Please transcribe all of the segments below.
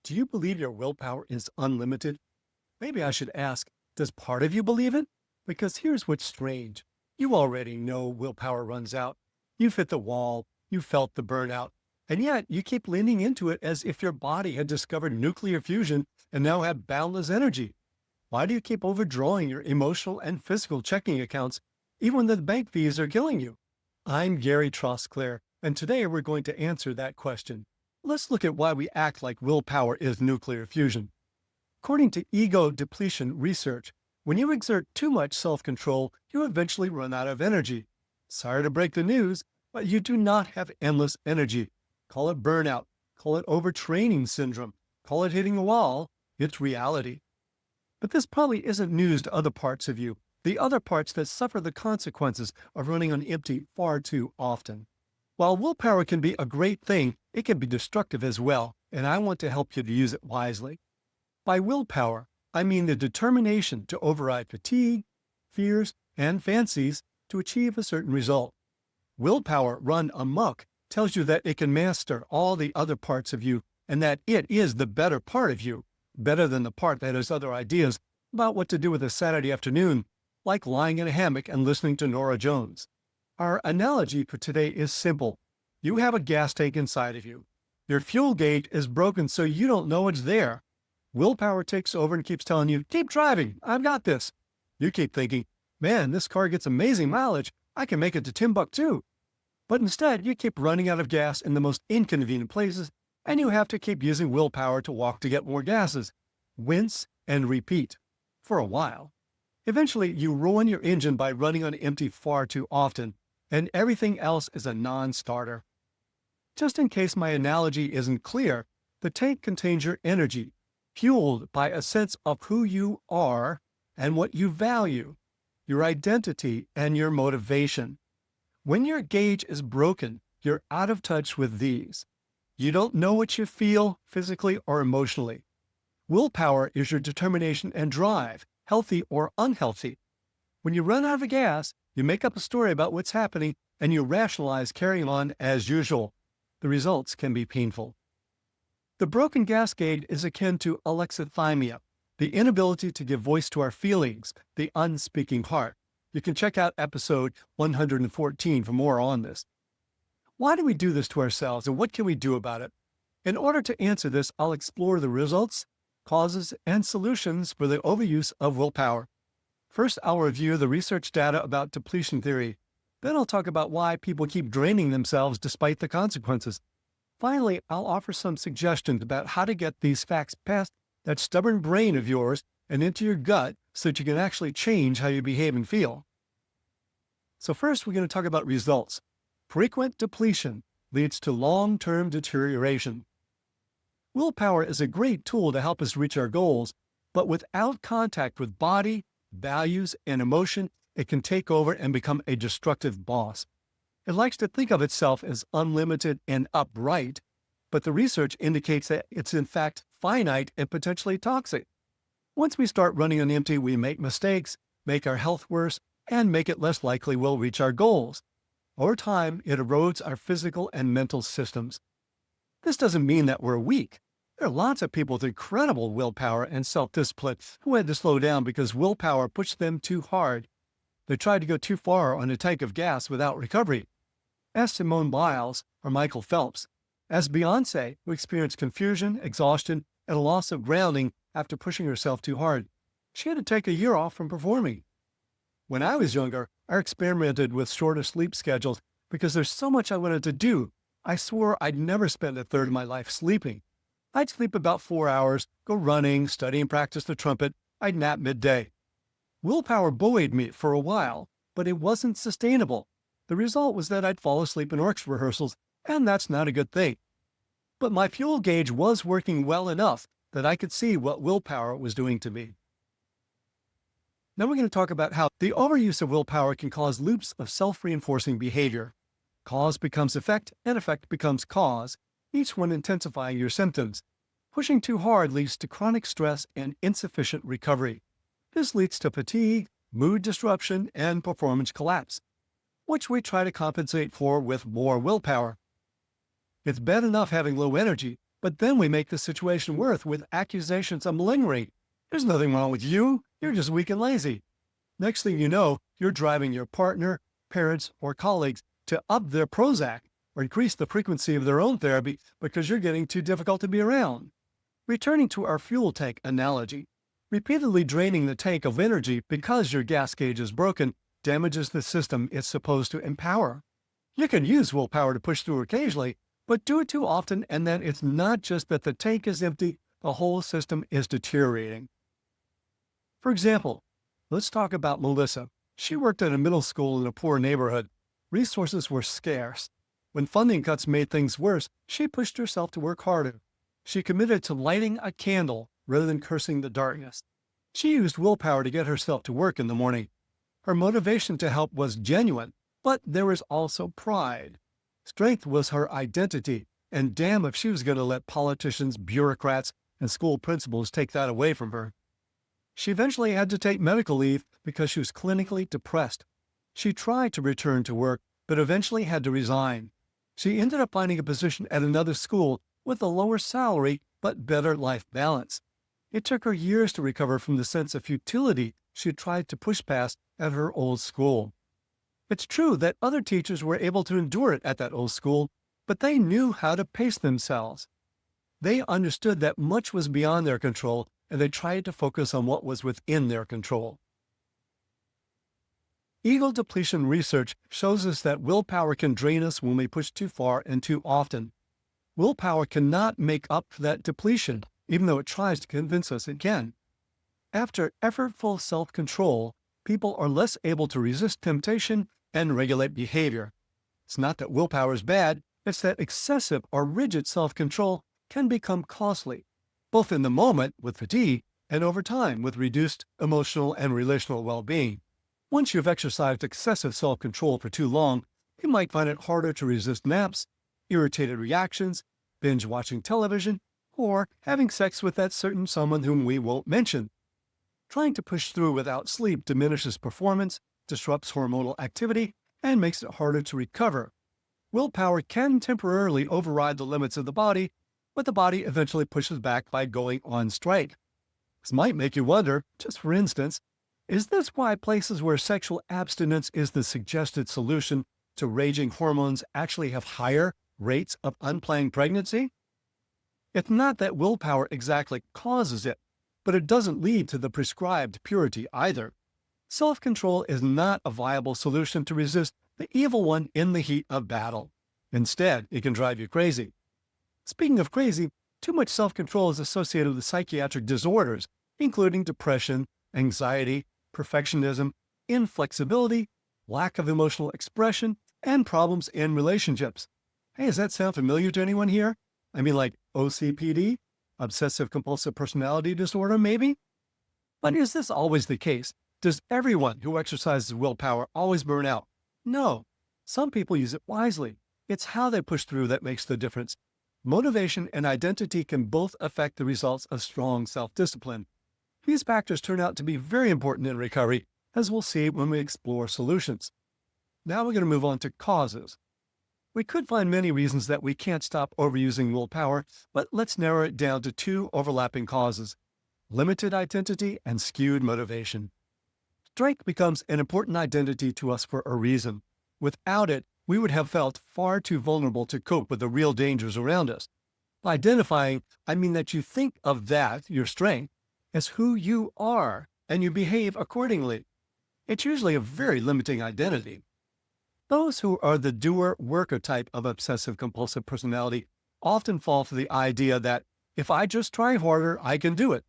Do you believe your willpower is unlimited? Maybe I should ask, does part of you believe it? Because here's what's strange. You already know willpower runs out. You've hit the wall, you felt the burnout, and yet you keep leaning into it as if your body had discovered nuclear fusion and now had boundless energy. Why do you keep overdrawing your emotional and physical checking accounts, even when the bank fees are killing you? I'm Gary Trosclair, and today we're going to answer that question. Let's look at why we act like willpower is nuclear fusion. According to ego depletion research, when you exert too much self-control, you eventually run out of energy. Sorry to break the news, but you do not have endless energy. Call it burnout, call it overtraining syndrome, call it hitting a wall. It's reality. But this probably isn't news to other parts of you, the other parts that suffer the consequences of running on empty far too often. While willpower can be a great thing, it can be destructive as well, and I want to help you to use it wisely. By willpower, I mean the determination to override fatigue, fears, and fancies to achieve a certain result. Willpower run amok tells you that it can master all the other parts of you and that it is the better part of you, better than the part that has other ideas about what to do with a Saturday afternoon, like lying in a hammock and listening to Nora Jones. Our analogy for today is simple. You have a gas tank inside of you. Your fuel gauge is broken so you don't know it's there. Willpower takes over and keeps telling you, keep driving, I've got this. You keep thinking, man, this car gets amazing mileage, I can make it to Timbuktu. But instead, you keep running out of gas in the most inconvenient places, and you have to keep using willpower to walk to get more gases. Wince and repeat. For a while. Eventually, you ruin your engine by running on empty far too often, and everything else is a non-starter. Just in case my analogy isn't clear, the tank contains your energy, fueled by a sense of who you are and what you value, your identity and your motivation. When your gauge is broken, you're out of touch with these. You don't know what you feel physically or emotionally. Willpower is your determination and drive, healthy or unhealthy. When you run out of gas, you make up a story about what's happening and you rationalize carrying on as usual. The results can be painful. The broken gas gauge is akin to alexithymia, the inability to give voice to our feelings, the unspeaking heart. You can check out episode 114 for more on this. Why do we do this to ourselves and what can we do about it? In order to answer this, I'll explore the results, causes, and solutions for the overuse of willpower. First, I'll review the research data about depletion theory. Then I'll talk about why people keep draining themselves despite the consequences. Finally, I'll offer some suggestions about how to get these facts past that stubborn brain of yours and into your gut so that you can actually change how you behave and feel. So first, we're going to talk about results. Frequent depletion leads to long-term deterioration. Willpower is a great tool to help us reach our goals, but without contact with body, values, and emotion, it can take over and become a destructive boss. It likes to think of itself as unlimited and upright, but the research indicates that it's in fact finite and potentially toxic. Once we start running on empty, we make mistakes, make our health worse, and make it less likely we'll reach our goals. Over time, it erodes our physical and mental systems. This doesn't mean that we're weak. There are lots of people with incredible willpower and self-discipline who had to slow down because willpower pushed them too hard. They tried to go too far on a tank of gas without recovery. Ask Simone Biles or Michael Phelps. As Beyoncé, who experienced confusion, exhaustion, and a loss of grounding after pushing herself too hard. She had to take a year off from performing. When I was younger, I experimented with shorter sleep schedules because there's so much I wanted to do. I swore I'd never spend a third of my life sleeping. I'd sleep about 4 hours, go running, study and practice the trumpet. I'd nap midday. Willpower buoyed me for a while, but it wasn't sustainable. The result was that I'd fall asleep in orchestra rehearsals, and that's not a good thing. But my fuel gauge was working well enough that I could see what willpower was doing to me. Now we're going to talk about how the overuse of willpower can cause loops of self-reinforcing behavior. Cause becomes effect, and effect becomes cause, each one intensifying your symptoms. Pushing too hard leads to chronic stress and insufficient recovery. This leads to fatigue, mood disruption, and performance collapse, which we try to compensate for with more willpower. It's bad enough having low energy, But then we make the situation worse with accusations of malingering. There's nothing wrong with you. You're just weak and lazy. Next thing you know, you're driving your partner, parents, or colleagues to up their Prozac or increase the frequency of their own therapy because you're getting too difficult to be around. Returning to our fuel tank analogy, repeatedly draining the tank of energy because your gas gauge is broken damages the system it's supposed to empower. You can use willpower to push through occasionally, but do it too often and then it's not just that the tank is empty, the whole system is deteriorating. For example, let's talk about Melissa. She worked at a middle school in a poor neighborhood. Resources were scarce. When funding cuts made things worse, she pushed herself to work harder. She committed to lighting a candle rather than cursing the darkness. She used willpower to get herself to work in the morning. Her motivation to help was genuine, but there was also pride. Strength was her identity, and damn if she was going to let politicians, bureaucrats, and school principals take that away from her. She eventually had to take medical leave because she was clinically depressed. She tried to return to work, but eventually had to resign. She ended up finding a position at another school with a lower salary but better life balance. It took her years to recover from the sense of futility she tried to push past at her old school. It's true that other teachers were able to endure it at that old school, but they knew how to pace themselves. They understood that much was beyond their control, and they tried to focus on what was within their control. Ego depletion research shows us that willpower can drain us when we push too far and too often. Willpower cannot make up for that depletion, even though it tries to convince us it can. After effortful self-control, people are less able to resist temptation and regulate behavior. It's not that willpower is bad, it's that excessive or rigid self-control can become costly, both in the moment with fatigue and over time with reduced emotional and relational well-being. Once you've exercised excessive self-control for too long, you might find it harder to resist naps, irritated reactions, binge watching television, or having sex with that certain someone whom we won't mention. Trying to push through without sleep diminishes performance, disrupts hormonal activity, and makes it harder to recover. Willpower can temporarily override the limits of the body, but the body eventually pushes back by going on strike. This might make you wonder, just for instance, is this why places where sexual abstinence is the suggested solution to raging hormones actually have higher rates of unplanned pregnancy? It's not that willpower exactly causes it, but it doesn't lead to the prescribed purity either. Self-control is not a viable solution to resist the evil one in the heat of battle. Instead, it can drive you crazy. Speaking of crazy, too much self-control is associated with psychiatric disorders, including depression, anxiety, perfectionism, inflexibility, lack of emotional expression, and problems in relationships. Hey, does that sound familiar to anyone here? I mean, like OCPD, obsessive-compulsive personality disorder, maybe? But is this always the case? Does everyone who exercises willpower always burn out? No. Some people use it wisely. It's how they push through that makes the difference. Motivation and identity can both affect the results of strong self-discipline. These factors turn out to be very important in recovery, as we'll see when we explore solutions. Now we're going to move on to causes. We could find many reasons that we can't stop overusing willpower, but let's narrow it down to two overlapping causes: limited identity and skewed motivation. Strength becomes an important identity to us for a reason. Without it, we would have felt far too vulnerable to cope with the real dangers around us. By identifying, I mean that you think of that, your strength, as who you are, and you behave accordingly. It's usually a very limiting identity. Those who are the doer-worker type of obsessive-compulsive personality often fall for the idea that if I just try harder, I can do it.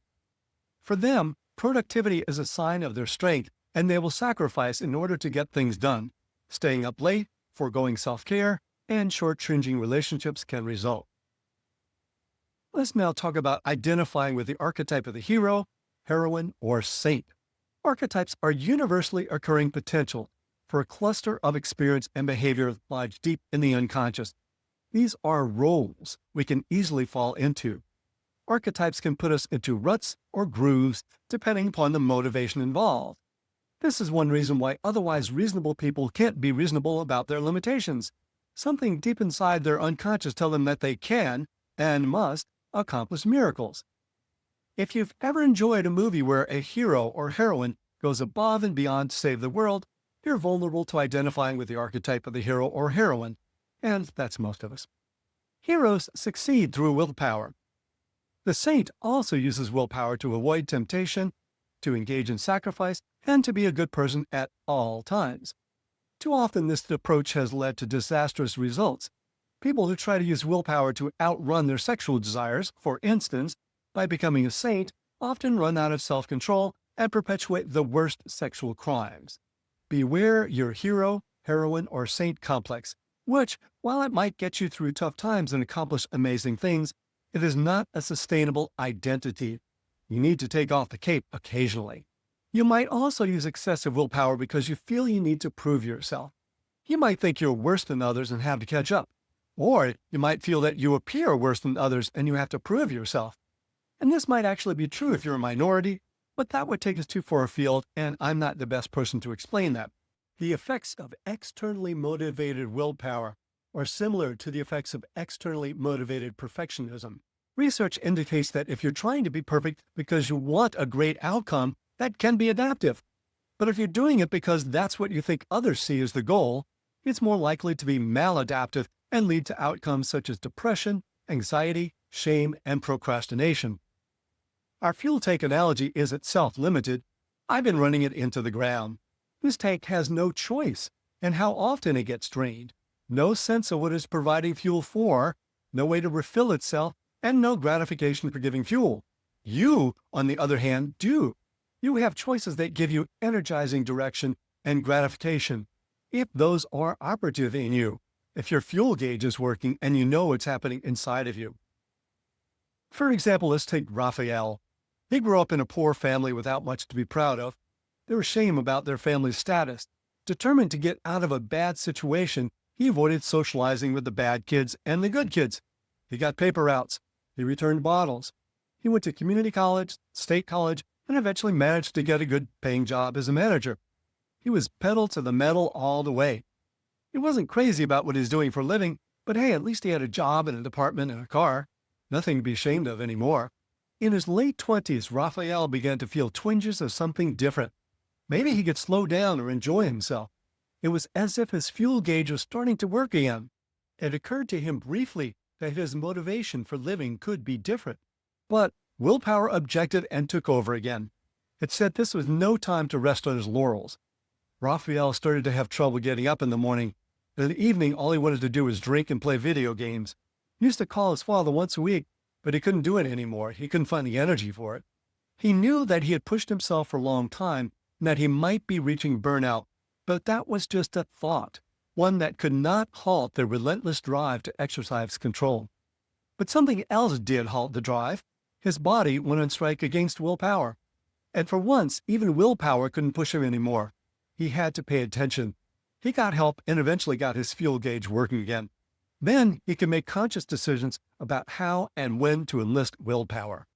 For them, productivity is a sign of their strength, and they will sacrifice in order to get things done. Staying up late, foregoing self-care, and short-changing relationships can result. Let's now talk about identifying with the archetype of the hero, heroine, or saint. Archetypes are universally occurring potential for a cluster of experience and behavior lodged deep in the unconscious. These are roles we can easily fall into. Archetypes can put us into ruts or grooves depending upon the motivation involved. This is one reason why otherwise reasonable people can't be reasonable about their limitations. Something deep inside their unconscious tell them that they can, and must accomplish miracles. If you've ever enjoyed a movie where a hero or heroine goes above and beyond to save the world, you're vulnerable to identifying with the archetype of the hero or heroine, and that's most of us. Heroes succeed through willpower. The saint also uses willpower to avoid temptation, to engage in sacrifice, and to be a good person at all times. Too often, this approach has led to disastrous results. People who try to use willpower to outrun their sexual desires, for instance, by becoming a saint, often run out of self-control and perpetuate the worst sexual crimes. Beware your hero, heroine, or saint complex, which, while it might get you through tough times and accomplish amazing things, it is not a sustainable identity. You need to take off the cape occasionally. You might also use excessive willpower because you feel you need to prove yourself. You might think you're worse than others and have to catch up. Or you might feel that you appear worse than others and you have to prove yourself. And this might actually be true if you're a minority, but that would take us too far afield, and I'm not the best person to explain that. The effects of externally motivated willpower are similar to the effects of externally motivated perfectionism. Research indicates that if you're trying to be perfect because you want a great outcome, that can be adaptive. But if you're doing it because that's what you think others see as the goal, it's more likely to be maladaptive and lead to outcomes such as depression, anxiety, shame, and procrastination. Our fuel tank analogy is itself limited. I've been running it into the ground. This tank has no choice in how often it gets drained, no sense of what it's providing fuel for, no way to refill itself, and no gratification for giving fuel. You, on the other hand, do. You have choices that give you energizing direction and gratification, if those are operative in you, if your fuel gauge is working and you know what's happening inside of you. For example, let's take Raphael. He grew up in a poor family without much to be proud of. There was shame about their family's status. Determined to get out of a bad situation, he avoided socializing with the bad kids and the good kids. He got paper routes. He returned bottles. He went to community college, state college, and eventually managed to get a good paying job as a manager. He was pedal to the metal all the way. He wasn't crazy about what he was doing for a living, but hey, at least he had a job and an apartment and a car. Nothing to be ashamed of anymore. In his late 20s, Raphael began to feel twinges of something different. Maybe he could slow down or enjoy himself. It was as if his fuel gauge was starting to work again. It occurred to him briefly that his motivation for living could be different. But willpower objected and took over again. It said this was no time to rest on his laurels. Raphael started to have trouble getting up in the morning. In the evening, all he wanted to do was drink and play video games. He used to call his father once a week, but he couldn't do it anymore. He couldn't find the energy for it. He knew that he had pushed himself for a long time and that he might be reaching burnout, but that was just a thought, one that could not halt the relentless drive to exercise control. But something else did halt the drive. His body went on strike against willpower. And for once, even willpower couldn't push him anymore. He had to pay attention. He got help and eventually got his fuel gauge working again. Then he could make conscious decisions about how and when to enlist willpower.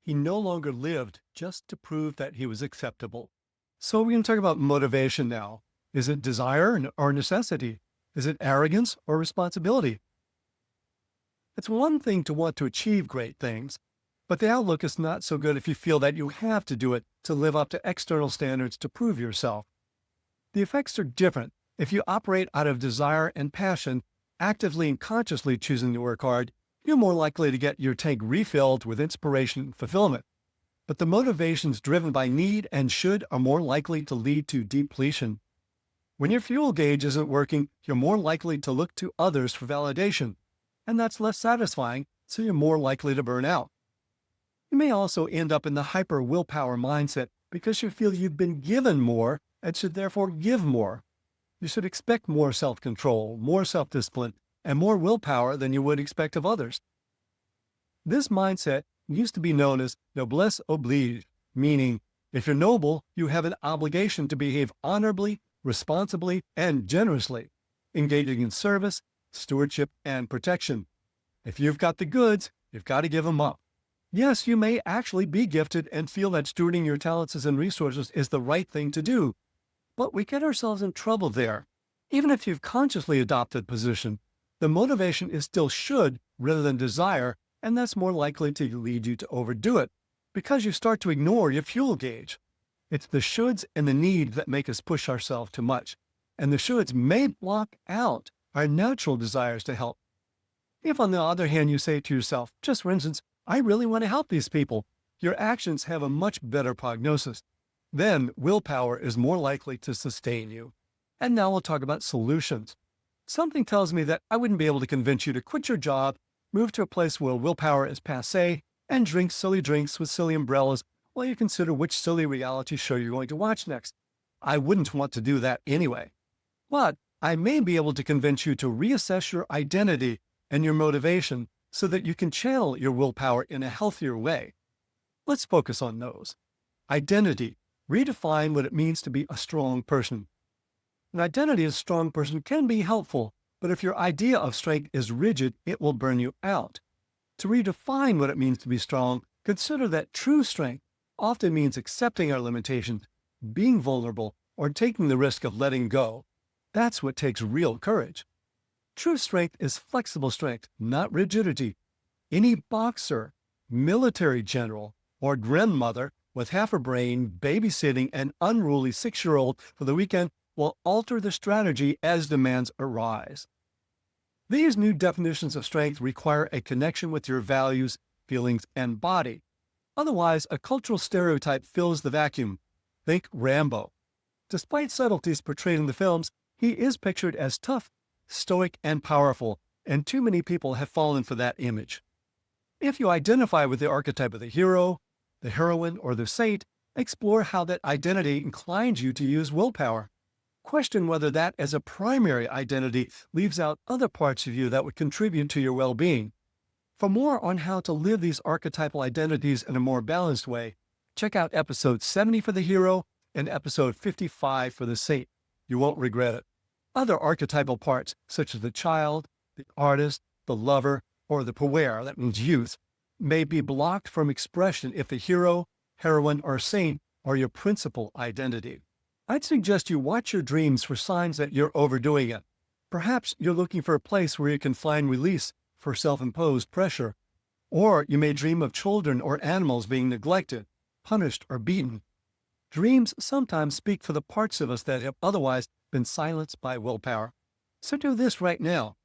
He no longer lived just to prove that he was acceptable. So we're going to talk about motivation now. Is it desire or necessity? Is it arrogance or responsibility? It's one thing to want to achieve great things, but the outlook is not so good if you feel that you have to do it to live up to external standards to prove yourself. The effects are different. If you operate out of desire and passion, actively and consciously choosing to work hard, you're more likely to get your tank refilled with inspiration and fulfillment. But the motivations driven by need and should are more likely to lead to depletion. When your fuel gauge isn't working, you're more likely to look to others for validation, and that's less satisfying, so you're more likely to burn out. You may also end up in the hyper-willpower mindset because you feel you've been given more and should therefore give more. You should expect more self-control, more self-discipline, and more willpower than you would expect of others. This mindset used to be known as noblesse oblige, meaning if you're noble, you have an obligation to behave honorably, responsibly, and generously, engaging in service, stewardship, and protection. If you've got the goods, you've got to give them up. Yes, you may actually be gifted and feel that stewarding your talents and resources is the right thing to do, but we get ourselves in trouble there. Even if you've consciously adopted position, the motivation is still should rather than desire, and that's more likely to lead you to overdo it because you start to ignore your fuel gauge. It's the shoulds and the need that make us push ourselves too much, and the shoulds may block out our natural desires to help. If, on the other hand, you say to yourself, just for instance, I really want to help these people, your actions have a much better prognosis. Then willpower is more likely to sustain you. And now we'll talk about solutions. Something tells me that I wouldn't be able to convince you to quit your job, move to a place where willpower is passé, and drink silly drinks with silly umbrellas while you consider which silly reality show you're going to watch next. I wouldn't want to do that anyway. But I may be able to convince you to reassess your identity and your motivation so that you can channel your willpower in a healthier way. Let's focus on those. Identity. Redefine what it means to be a strong person. An identity as a strong person can be helpful, but if your idea of strength is rigid, it will burn you out. To redefine what it means to be strong, consider that true strength often means accepting our limitations, being vulnerable, or taking the risk of letting go. That's what takes real courage. True strength is flexible strength, not rigidity. Any boxer, military general, or grandmother with half a brain babysitting an unruly 6-year-old for the weekend will alter the strategy as demands arise. These new definitions of strength require a connection with your values, feelings, and body. Otherwise, a cultural stereotype fills the vacuum. Think Rambo. Despite subtleties portrayed in the films, he is pictured as tough, stoic, and powerful, and too many people have fallen for that image. If you identify with the archetype of the hero, the heroine, or the saint, explore how that identity inclines you to use willpower. Question whether that as a primary identity leaves out other parts of you that would contribute to your well-being. For more on how to live these archetypal identities in a more balanced way, check out episode 70 for the hero and episode 55 for the saint. You won't regret it. Other archetypal parts, such as the child, the artist, the lover, or the puer, that means youth, may be blocked from expression if the hero, heroine, or saint are your principal identity. I'd suggest you watch your dreams for signs that you're overdoing it. Perhaps you're looking for a place where you can find release for self-imposed pressure, or you may dream of children or animals being neglected, punished, or beaten. Dreams sometimes speak for the parts of us that have otherwise been silenced by willpower. So do this right now.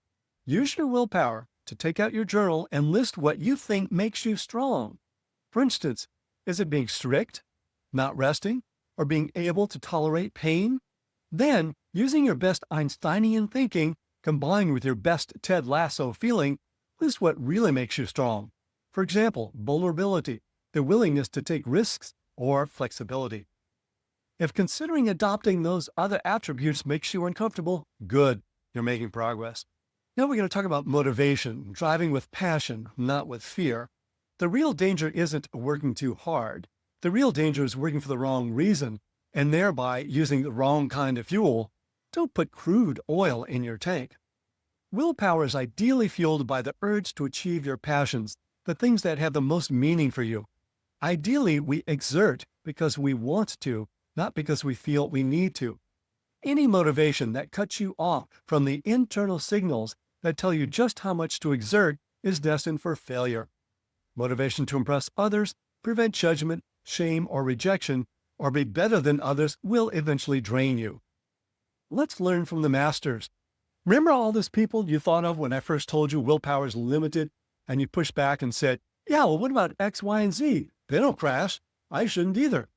Use your willpower to take out your journal and list what you think makes you strong. For instance, is it being strict, not resting, or being able to tolerate pain? Then, using your best Einsteinian thinking, combined with your best Ted Lasso feeling, list what really makes you strong. For example, vulnerability, the willingness to take risks, or flexibility. If considering adopting those other attributes makes you uncomfortable, good, you're making progress. Now we're going to talk about motivation, driving with passion, not with fear. The real danger isn't working too hard. The real danger is working for the wrong reason, and thereby using the wrong kind of fuel. Don't put crude oil in your tank. Willpower is ideally fueled by the urge to achieve your passions, the things that have the most meaning for you. Ideally, we exert because we want to, not because we feel we need to. Any motivation that cuts you off from the internal signals that tell you just how much to exert is destined for failure. Motivation to impress others, prevent judgment, shame, or rejection, or be better than others will eventually drain you. Let's learn from the masters. Remember all those people you thought of when I first told you willpower is limited, and you pushed back and said, yeah, well, what about X, Y, and Z? They don't crash. I shouldn't either.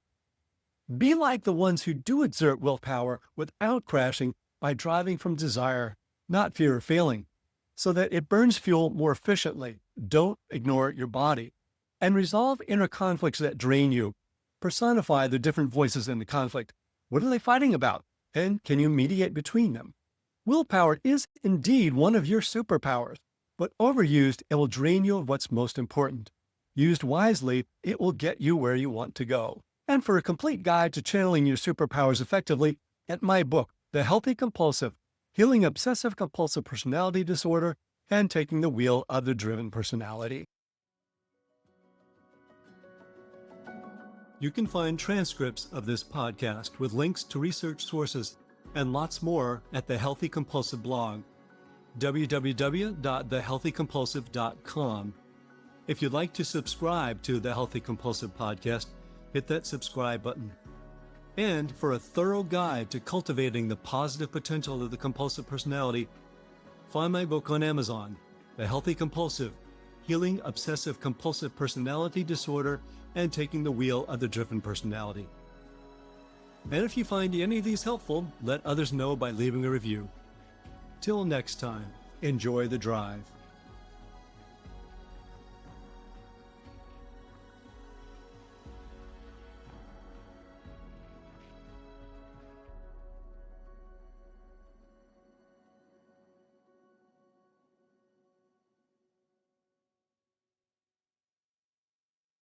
Be like the ones who do exert willpower without crashing by driving from desire, not fear of failing, so that it burns fuel more efficiently. Don't ignore your body. And resolve inner conflicts that drain you. Personify the different voices in the conflict. What are they fighting about? And can you mediate between them? Willpower is indeed one of your superpowers, but overused, it will drain you of what's most important. Used wisely, it will get you where you want to go. And for a complete guide to channeling your superpowers effectively, get my book, The Healthy Compulsive, Healing Obsessive-Compulsive Personality Disorder and Taking the Wheel of the Driven Personality. You can find transcripts of this podcast with links to research sources and lots more at the Healthy Compulsive blog, www.thehealthycompulsive.com. If you'd like to subscribe to the Healthy Compulsive Podcast, hit that subscribe button. And for a thorough guide to cultivating the positive potential of the compulsive personality, find my book on Amazon, The Healthy Compulsive, Healing Obsessive-Compulsive Personality Disorder and Taking the Wheel of the Driven Personality. And if you find any of these helpful, let others know by leaving a review. Till next time, enjoy the drive.